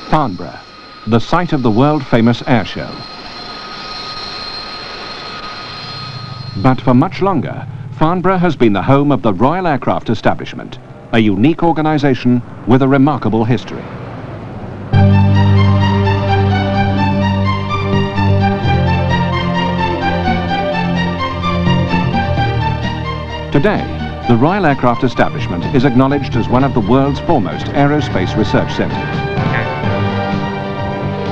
Farnborough, the site of the world-famous air show. But for much longer, Farnborough has been the home of the Royal Aircraft Establishment, a unique organisation with a remarkable history. Today, the Royal Aircraft Establishment is acknowledged as one of the world's foremost aerospace research centres.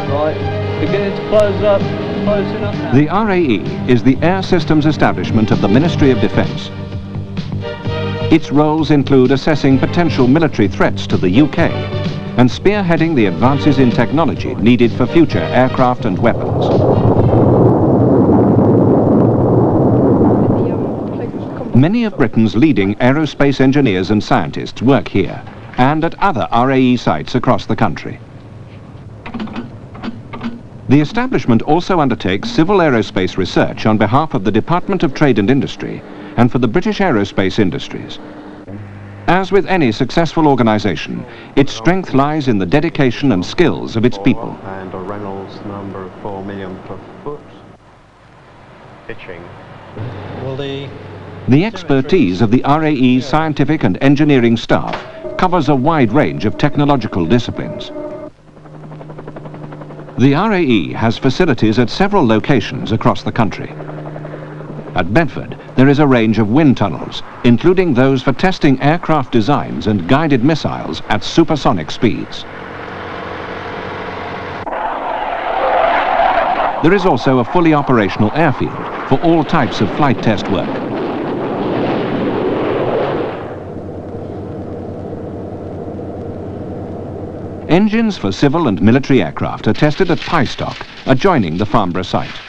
Right, beginning to close up, closing up now. The RAE is the air systems establishment of the Ministry of Defence. Its roles include assessing potential military threats to the UK and spearheading the advances in technology needed for future aircraft and weapons. Many of Britain's leading aerospace engineers and scientists work here and at other RAE sites across the country. The establishment also undertakes civil aerospace research on behalf of the Department of Trade and Industry and for the British aerospace industries. As with any successful organisation, its strength lies in the dedication and skills of its people. And a Reynolds number of 4 million per foot. Pitching. Will The expertise of the RAE's scientific and engineering staff covers a wide range of technological disciplines. The RAE has facilities at several locations across the country. At Bedford, there is a range of wind tunnels, including those for testing aircraft designs and guided missiles at supersonic speeds. There is also a fully operational airfield for all types of flight test work. Engines for civil and military aircraft are tested at Pystock, adjoining the Farnborough site.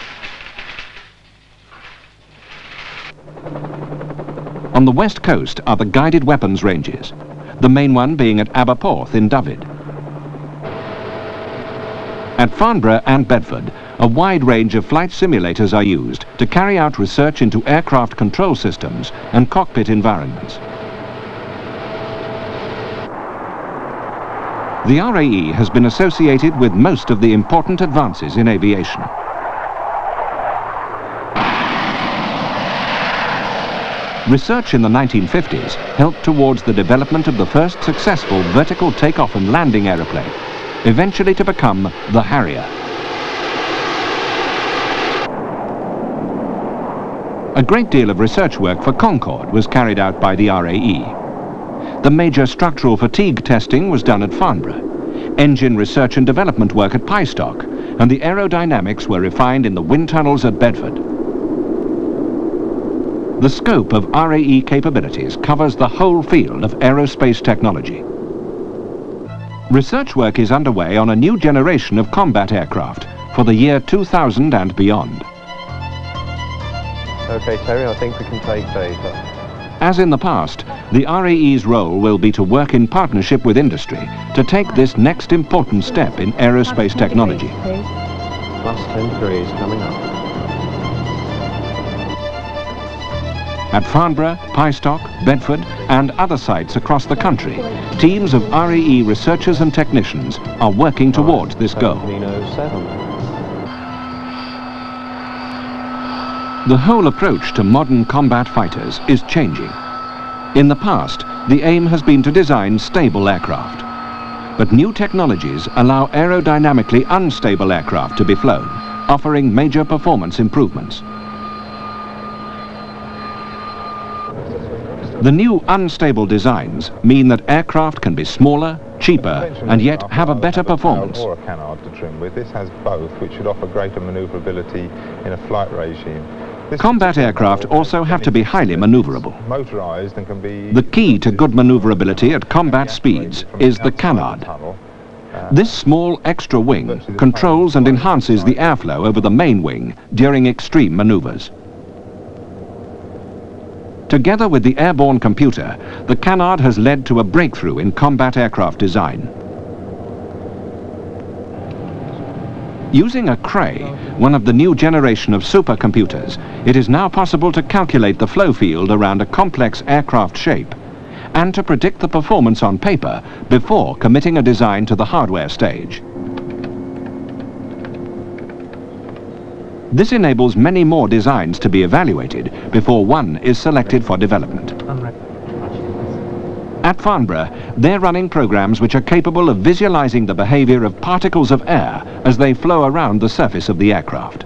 On the west coast are the guided weapons ranges, the main one being at Aberporth in Dyfed. At Farnborough and Bedford, a wide range of flight simulators are used to carry out research into aircraft control systems and cockpit environments. The RAE has been associated with most of the important advances in aviation. Research in the 1950s helped towards the development of the first successful vertical takeoff and landing aeroplane, eventually to become the Harrier. A great deal of research work for Concorde was carried out by the RAE. The major structural fatigue testing was done at Farnborough, engine research and development work at Pystock, and the aerodynamics were refined in the wind tunnels at Bedford. The scope of RAE capabilities covers the whole field of aerospace technology. Research work is underway on a new generation of combat aircraft for the year 2000 and beyond. Okay, Terry, I think we can take data. As in the past, the RAE's role will be to work in partnership with industry to take this next important step in aerospace technology. Plus 10 degrees coming up. At Farnborough, Pystock, Bedford and other sites across the country, teams of RAE researchers and technicians are working towards this goal. 1707. The whole approach to modern combat fighters is changing. In the past, the aim has been to design stable aircraft. But new technologies allow aerodynamically unstable aircraft to be flown, offering major performance improvements. The new unstable designs mean that aircraft can be smaller, cheaper, and yet have a better performance. Or a canard to trim with. This has both, which should offer greater manoeuvrability in a flight regime. Combat aircraft also have to be highly maneuverable. Motorized and can be... The key to good maneuverability at combat speeds is the canard. This small extra wing controls and enhances the airflow over the main wing during extreme maneuvers. Together with the airborne computer, the canard has led to a breakthrough in combat aircraft design. Using a Cray, one of the new generation of supercomputers, it is now possible to calculate the flow field around a complex aircraft shape and to predict the performance on paper before committing a design to the hardware stage. This enables many more designs to be evaluated before one is selected for development. At Farnborough, they're running programs which are capable of visualizing the behavior of particles of air as they flow around the surface of the aircraft.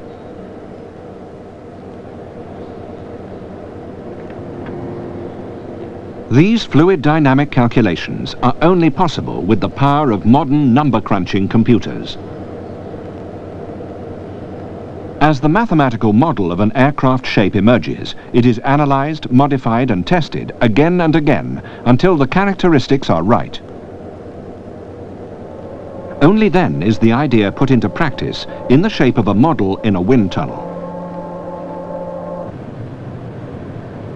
These fluid dynamic calculations are only possible with the power of modern number crunching computers. As the mathematical model of an aircraft shape emerges, it is analysed, modified and tested again and again until the characteristics are right. Only then is the idea put into practice in the shape of a model in a wind tunnel.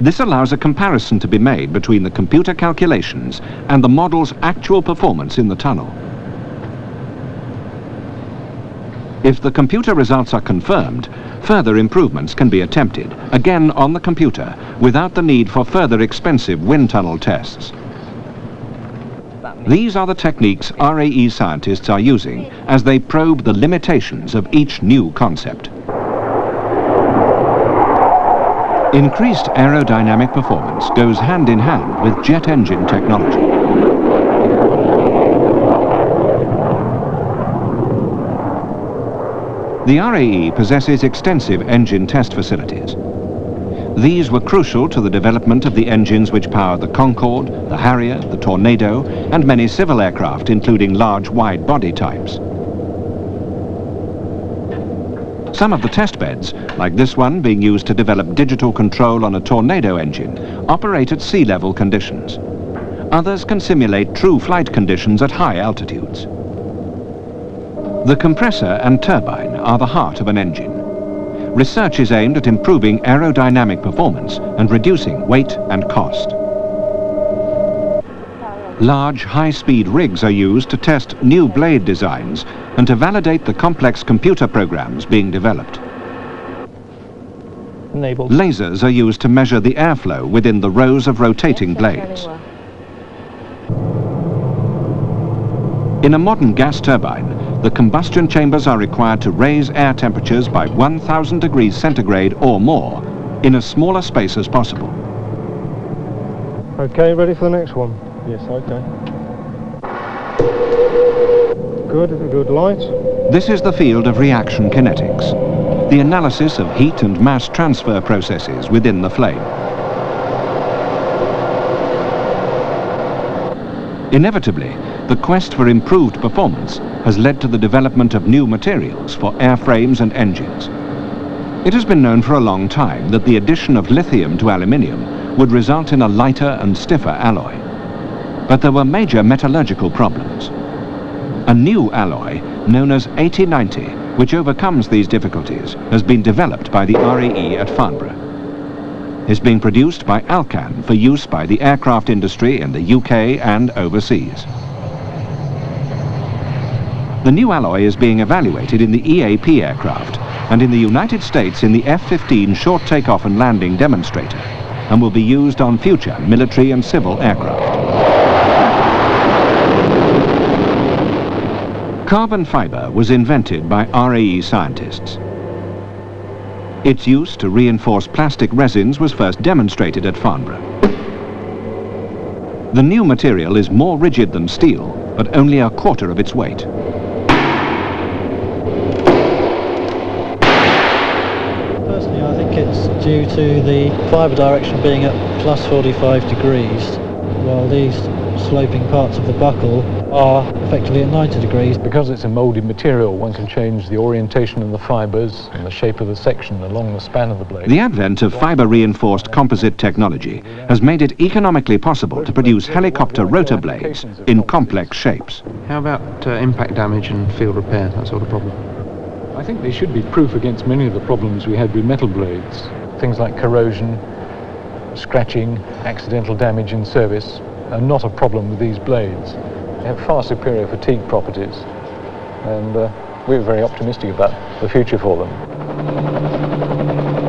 This allows a comparison to be made between the computer calculations and the model's actual performance in the tunnel. If the computer results are confirmed, further improvements can be attempted, again on the computer, without the need for further expensive wind tunnel tests. These are the techniques RAE scientists are using as they probe the limitations of each new concept. Increased aerodynamic performance goes hand in hand with jet engine technology. The RAE possesses extensive engine test facilities. These were crucial to the development of the engines which power the Concorde, the Harrier, the Tornado, and many civil aircraft, including large wide-body types. Some of the test beds, like this one being used to develop digital control on a Tornado engine, operate at sea-level conditions. Others can simulate true flight conditions at high altitudes. The compressor and turbine are the heart of an engine. Research is aimed at improving aerodynamic performance and reducing weight and cost. Large, high-speed rigs are used to test new blade designs and to validate the complex computer programs being developed. Lasers are used to measure the airflow within the rows of rotating blades. In a modern gas turbine, the combustion chambers are required to raise air temperatures by 1000 degrees centigrade or more in as small a space as possible. Okay, ready for the next one? Yes, okay. Good light. This is the field of reaction kinetics, the analysis of heat and mass transfer processes within the flame. Inevitably, the quest for improved performance has led to the development of new materials for airframes and engines. It has been known for a long time that the addition of lithium to aluminium would result in a lighter and stiffer alloy. But there were major metallurgical problems. A new alloy, known as 8090, which overcomes these difficulties, has been developed by the RAE at Farnborough. It's being produced by Alcan for use by the aircraft industry in the UK and overseas. The new alloy is being evaluated in the EAP aircraft and in the United States in the F-15 short takeoff and landing demonstrator, and will be used on future military and civil aircraft. Carbon fibre was invented by RAE scientists. Its use to reinforce plastic resins was first demonstrated at Farnborough. The new material is more rigid than steel, but only a quarter of its weight. Personally, I think it's due to the fibre direction being at plus 45 degrees, while these sloping parts of the buckle are effectively at 90 degrees. Because it's a moulded material, one can change the orientation of the fibres and the shape of the section along the span of the blade. The advent of fibre-reinforced composite technology has made it economically possible to produce helicopter rotor blades in complex shapes. How about impact damage and field repair, that sort of problem? I think they should be proof against many of the problems we had with metal blades. Things like corrosion, scratching, accidental damage in service are not a problem with these blades. They have far superior fatigue properties, and We're very optimistic about the future for them.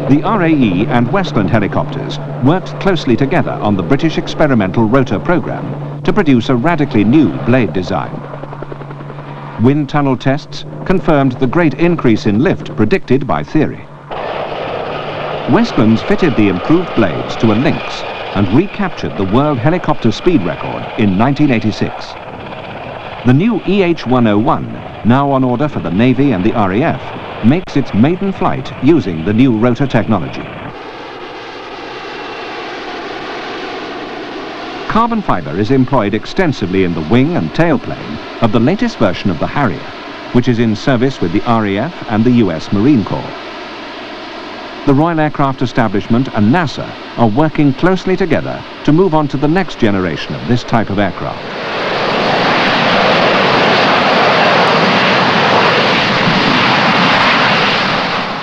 The RAE and Westland helicopters worked closely together on the British experimental rotor program to produce a radically new blade design. Wind tunnel tests confirmed the great increase in lift predicted by theory. Westlands fitted the improved blades to a Lynx and recaptured the world helicopter speed record in 1986. The new EH-101, now on order for the Navy and the RAF, makes its maiden flight using the new rotor technology. Carbon fibre is employed extensively in the wing and tailplane of the latest version of the Harrier, which is in service with the RAF and the US Marine Corps. The Royal Aircraft Establishment and NASA are working closely together to move on to the next generation of this type of aircraft.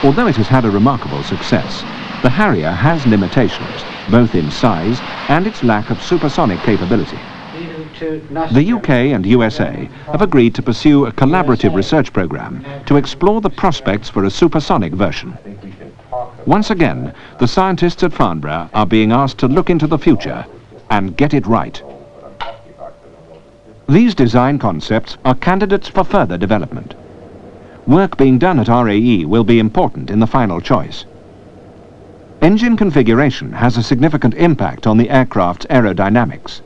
Although it has had a remarkable success, the Harrier has limitations, both in size and its lack of supersonic capability. The UK and USA have agreed to pursue a collaborative research program to explore the prospects for a supersonic version. Once again, the scientists at Farnborough are being asked to look into the future and get it right. These design concepts are candidates for further development. Work being done at RAE will be important in the final choice. Engine configuration has a significant impact on the aircraft's aerodynamics.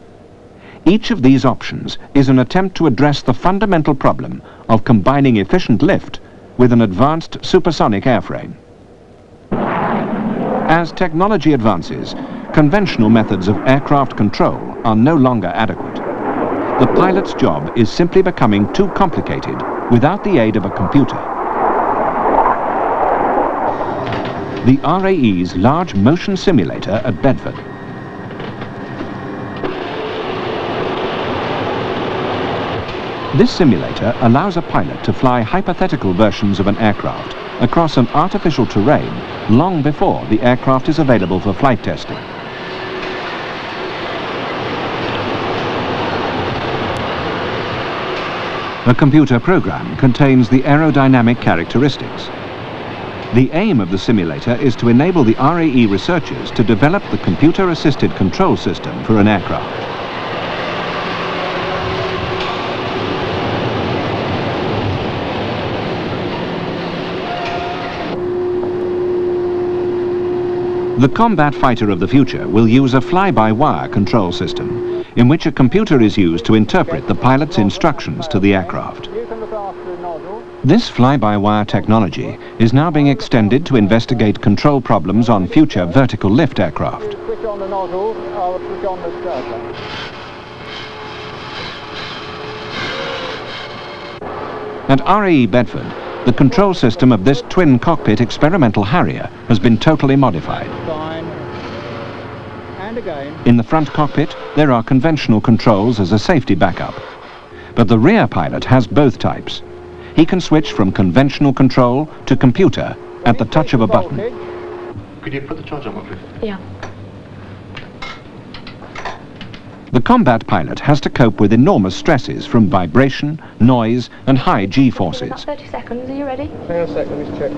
Each of these options is an attempt to address the fundamental problem of combining efficient lift with an advanced supersonic airframe. As technology advances, conventional methods of aircraft control are no longer adequate. The pilot's job is simply becoming too complicated without the aid of a computer. The RAE's large motion simulator at Bedford. This simulator allows a pilot to fly hypothetical versions of an aircraft across an artificial terrain long before the aircraft is available for flight testing. A computer program contains the aerodynamic characteristics. The aim of the simulator is to enable the RAE researchers to develop the computer-assisted control system for an aircraft. The combat fighter of the future will use a fly-by-wire control system, in which a computer is used to interpret the pilot's instructions to the aircraft. This fly-by-wire technology is now being extended to investigate control problems on future vertical lift aircraft. Switch on the nozzle, I'll switch on the starter. At RAE Bedford, the control system of this twin-cockpit experimental Harrier has been totally modified. Fine. And again. In the front cockpit, there are conventional controls as a safety backup. But the rear pilot has both types. He can switch from conventional control to computer at the touch of a button. Could you put the charge on, please? Yeah. The combat pilot has to cope with enormous stresses from vibration, noise, and high G-forces. About 30 seconds, are you ready? Hang on a sec, let me check.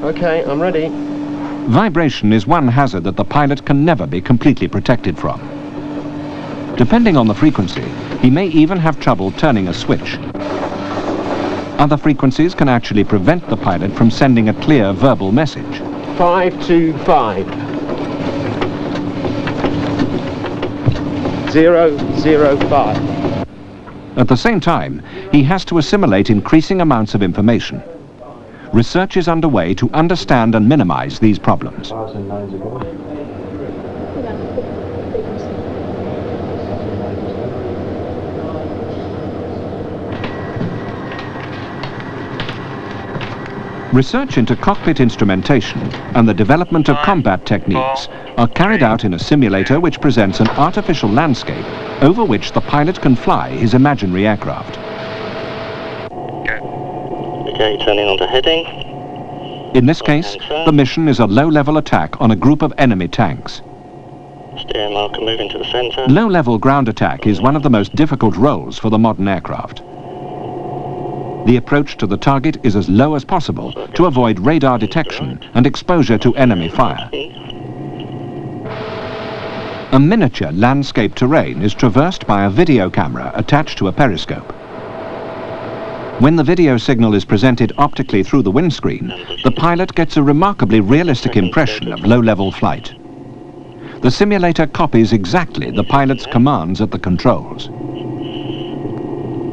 Okay, I'm ready. Vibration is one hazard that the pilot can never be completely protected from. Depending on the frequency, he may even have trouble turning a switch. Other frequencies can actually prevent the pilot from sending a clear verbal message. 525. 005. At the same time, he has to assimilate increasing amounts of information. Research is underway to understand and minimize these problems. Research into cockpit instrumentation and the development of combat techniques are carried out in a simulator which presents an artificial landscape over which the pilot can fly his imaginary aircraft. Okay, turning on to heading. In this case, the mission is a low-level attack on a group of enemy tanks. Steering marker moving to the centre. Low-level ground attack is one of the most difficult roles for the modern aircraft. The approach to the target is as low as possible to avoid radar detection and exposure to enemy fire. A miniature landscape terrain is traversed by a video camera attached to a periscope. When the video signal is presented optically through the windscreen, the pilot gets a remarkably realistic impression of low-level flight. The simulator copies exactly the pilot's commands at the controls.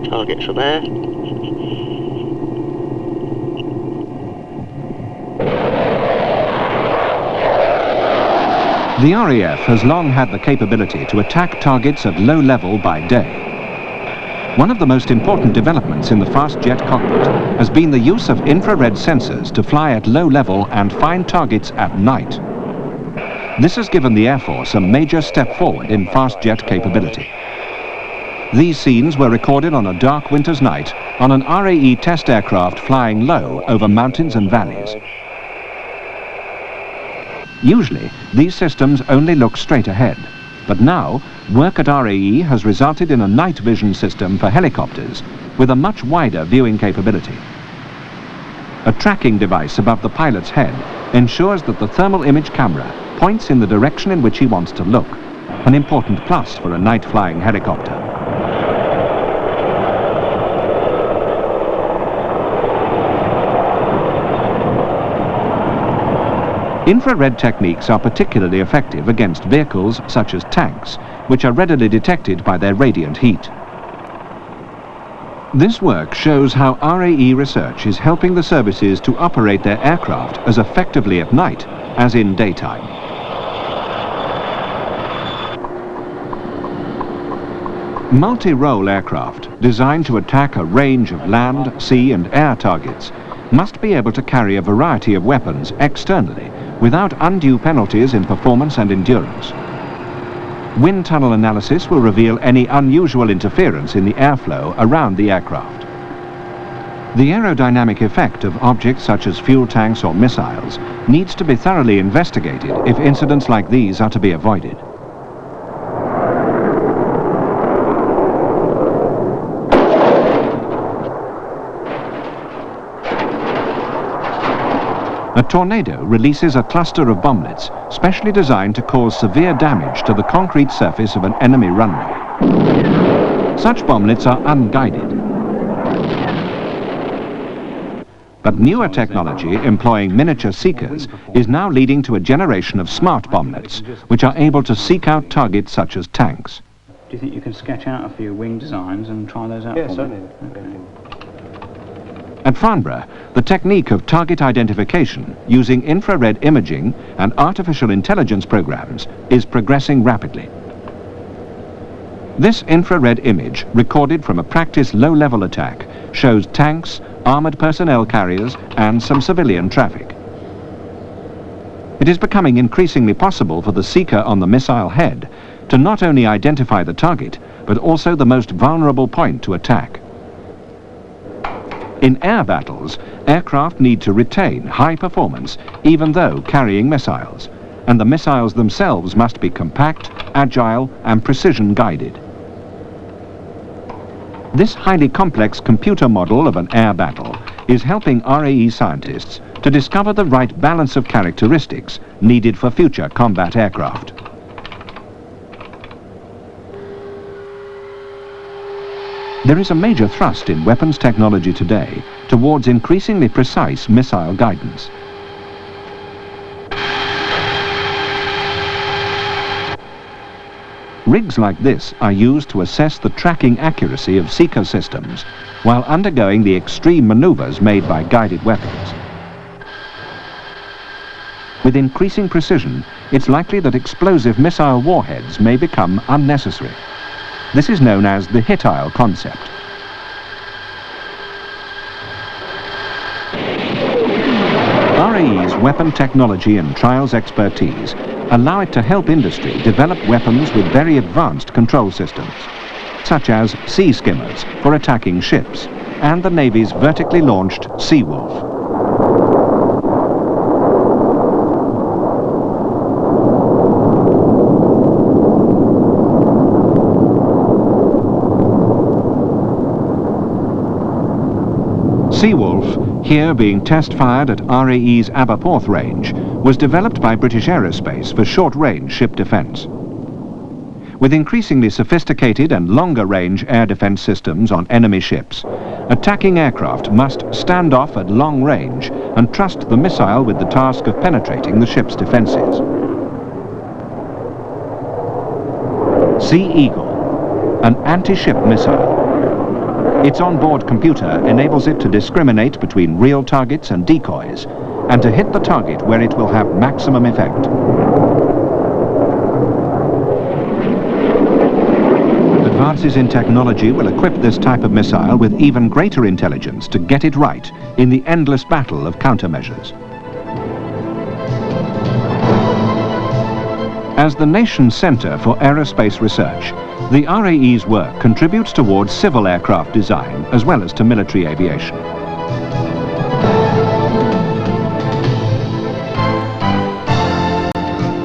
Targets are there. The RAF has long had the capability to attack targets at low level by day. One of the most important developments in the fast jet cockpit has been the use of infrared sensors to fly at low level and find targets at night. This has given the Air Force a major step forward in fast jet capability. These scenes were recorded on a dark winter's night on an RAE test aircraft flying low over mountains and valleys. Usually, these systems only look straight ahead, but now, work at RAE has resulted in a night vision system for helicopters with a much wider viewing capability. A tracking device above the pilot's head ensures that the thermal image camera points in the direction in which he wants to look, an important plus for a night-flying helicopter. Infrared techniques are particularly effective against vehicles such as tanks, which are readily detected by their radiant heat. This work shows how RAE research is helping the services to operate their aircraft as effectively at night as in daytime. Multi-role aircraft, designed to attack a range of land, sea and air targets, must be able to carry a variety of weapons externally without undue penalties in performance and endurance. Wind tunnel analysis will reveal any unusual interference in the airflow around the aircraft. The aerodynamic effect of objects such as fuel tanks or missiles needs to be thoroughly investigated if incidents like these are to be avoided. A tornado releases a cluster of bomblets specially designed to cause severe damage to the concrete surface of an enemy runway. Such bomblets are unguided. But newer technology employing miniature seekers is now leading to a generation of smart bomblets which are able to seek out targets such as tanks. Do you think you can sketch out a few wing designs and try those out for me? certainly. Okay. At Farnborough, the technique of target identification using infrared imaging and artificial intelligence programs is progressing rapidly. This infrared image, recorded from a practice low-level attack, shows tanks, armoured personnel carriers and some civilian traffic. It is becoming increasingly possible for the seeker on the missile head to not only identify the target, but also the most vulnerable point to attack. In air battles, aircraft need to retain high performance even though carrying missiles, and the missiles themselves must be compact, agile and precision guided. This highly complex computer model of an air battle is helping RAE scientists to discover the right balance of characteristics needed for future combat aircraft. There is a major thrust in weapons technology today towards increasingly precise missile guidance. Rigs like this are used to assess the tracking accuracy of seeker systems while undergoing the extreme maneuvers made by guided weapons. With increasing precision, it's likely that explosive missile warheads may become unnecessary. This is known as the hit-ile concept. RAE's weapon technology and trials expertise allow it to help industry develop weapons with very advanced control systems, such as sea skimmers for attacking ships, and the Navy's vertically launched Seawolf. Seawolf, here being test-fired at RAE's Aberporth range, was developed by British Aerospace for short-range ship defence. With increasingly sophisticated and longer-range air defence systems on enemy ships, attacking aircraft must stand off at long range and trust the missile with the task of penetrating the ship's defences. Sea Eagle, an anti-ship missile. Its onboard computer enables it to discriminate between real targets and decoys, and to hit the target where it will have maximum effect. Advances in technology will equip this type of missile with even greater intelligence to get it right in the endless battle of countermeasures. As the nation's centre for aerospace research, the RAE's work contributes towards civil aircraft design as well as to military aviation.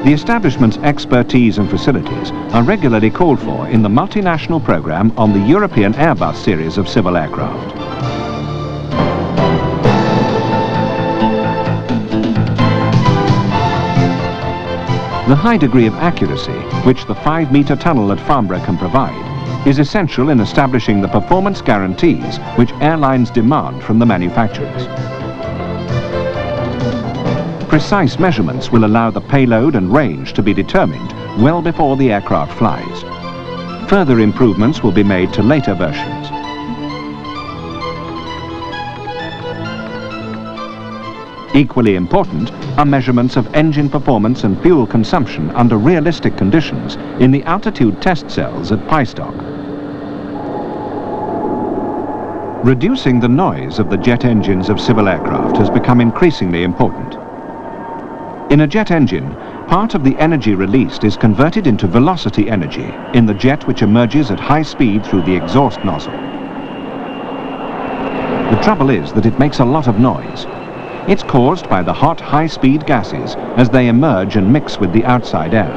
The establishment's expertise and facilities are regularly called for in the multinational programme on the European Airbus series of civil aircraft. The high degree of accuracy which the 5-metre tunnel at Farnborough can provide is essential in establishing the performance guarantees which airlines demand from the manufacturers. Precise measurements will allow the payload and range to be determined well before the aircraft flies. Further improvements will be made to later versions. Equally important are measurements of engine performance and fuel consumption under realistic conditions in the altitude test cells at Pystock. Reducing the noise of the jet engines of civil aircraft has become increasingly important. In a jet engine, part of the energy released is converted into velocity energy in the jet which emerges at high speed through the exhaust nozzle. The trouble is that it makes a lot of noise. It's caused by the hot, high-speed gases as they emerge and mix with the outside air.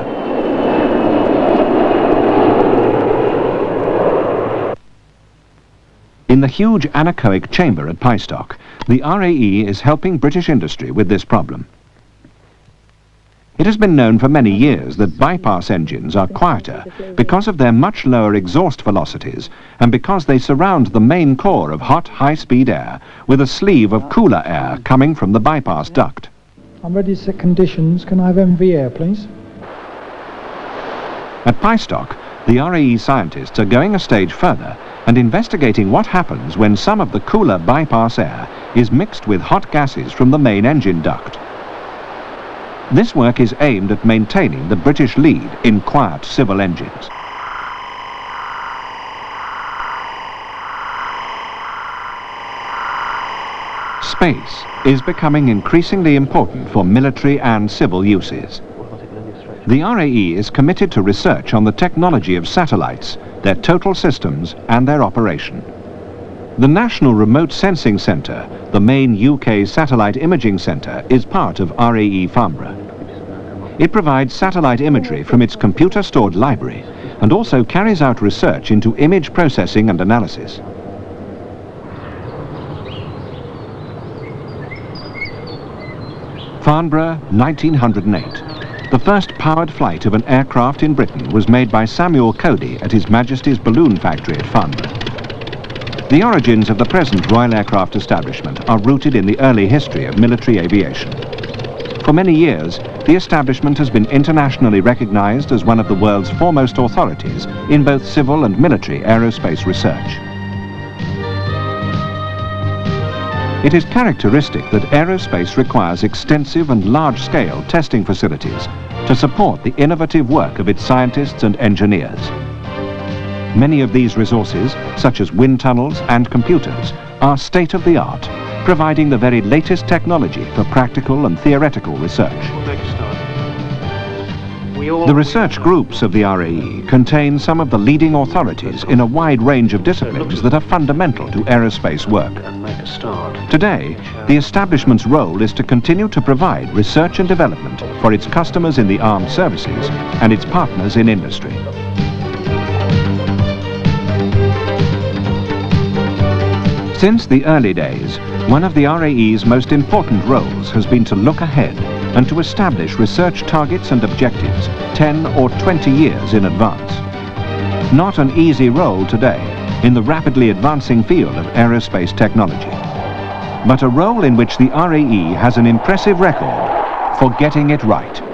In the huge anechoic chamber at Pystock, the RAE is helping British industry with this problem. It has been known for many years that bypass engines are quieter because of their much lower exhaust velocities and because they surround the main core of hot, high-speed air with a sleeve of cooler air coming from the bypass duct. I'm ready to set conditions. Can I have MV air, please? At Pystock, the RAE scientists are going a stage further and investigating what happens when some of the cooler bypass air is mixed with hot gases from the main engine duct. This work is aimed at maintaining the British lead in quiet civil engines. Space is becoming increasingly important for military and civil uses. The RAE is committed to research on the technology of satellites, their total systems and their operation. The National Remote Sensing Centre, the main UK satellite imaging centre, is part of RAE Farnborough. It provides satellite imagery from its computer-stored library and also carries out research into image processing and analysis. Farnborough, 1908. The first powered flight of an aircraft in Britain was made by Samuel Cody at His Majesty's Balloon Factory at Farnborough. The origins of the present Royal Aircraft establishment are rooted in the early history of military aviation. For many years, the establishment has been internationally recognized as one of the world's foremost authorities in both civil and military aerospace research. It is characteristic that aerospace requires extensive and large-scale testing facilities to support the innovative work of its scientists and engineers. Many of these resources, such as wind tunnels and computers, are state-of-the-art, providing the very latest technology for practical and theoretical research. The research groups of the RAE contain some of the leading authorities in a wide range of disciplines that are fundamental to aerospace work. Today, the establishment's role is to continue to provide research and development for its customers in the armed services and its partners in industry. Since the early days, one of the RAE's most important roles has been to look ahead and to establish research targets and objectives 10 or 20 years in advance. Not an easy role today in the rapidly advancing field of aerospace technology, but a role in which the RAE has an impressive record for getting it right.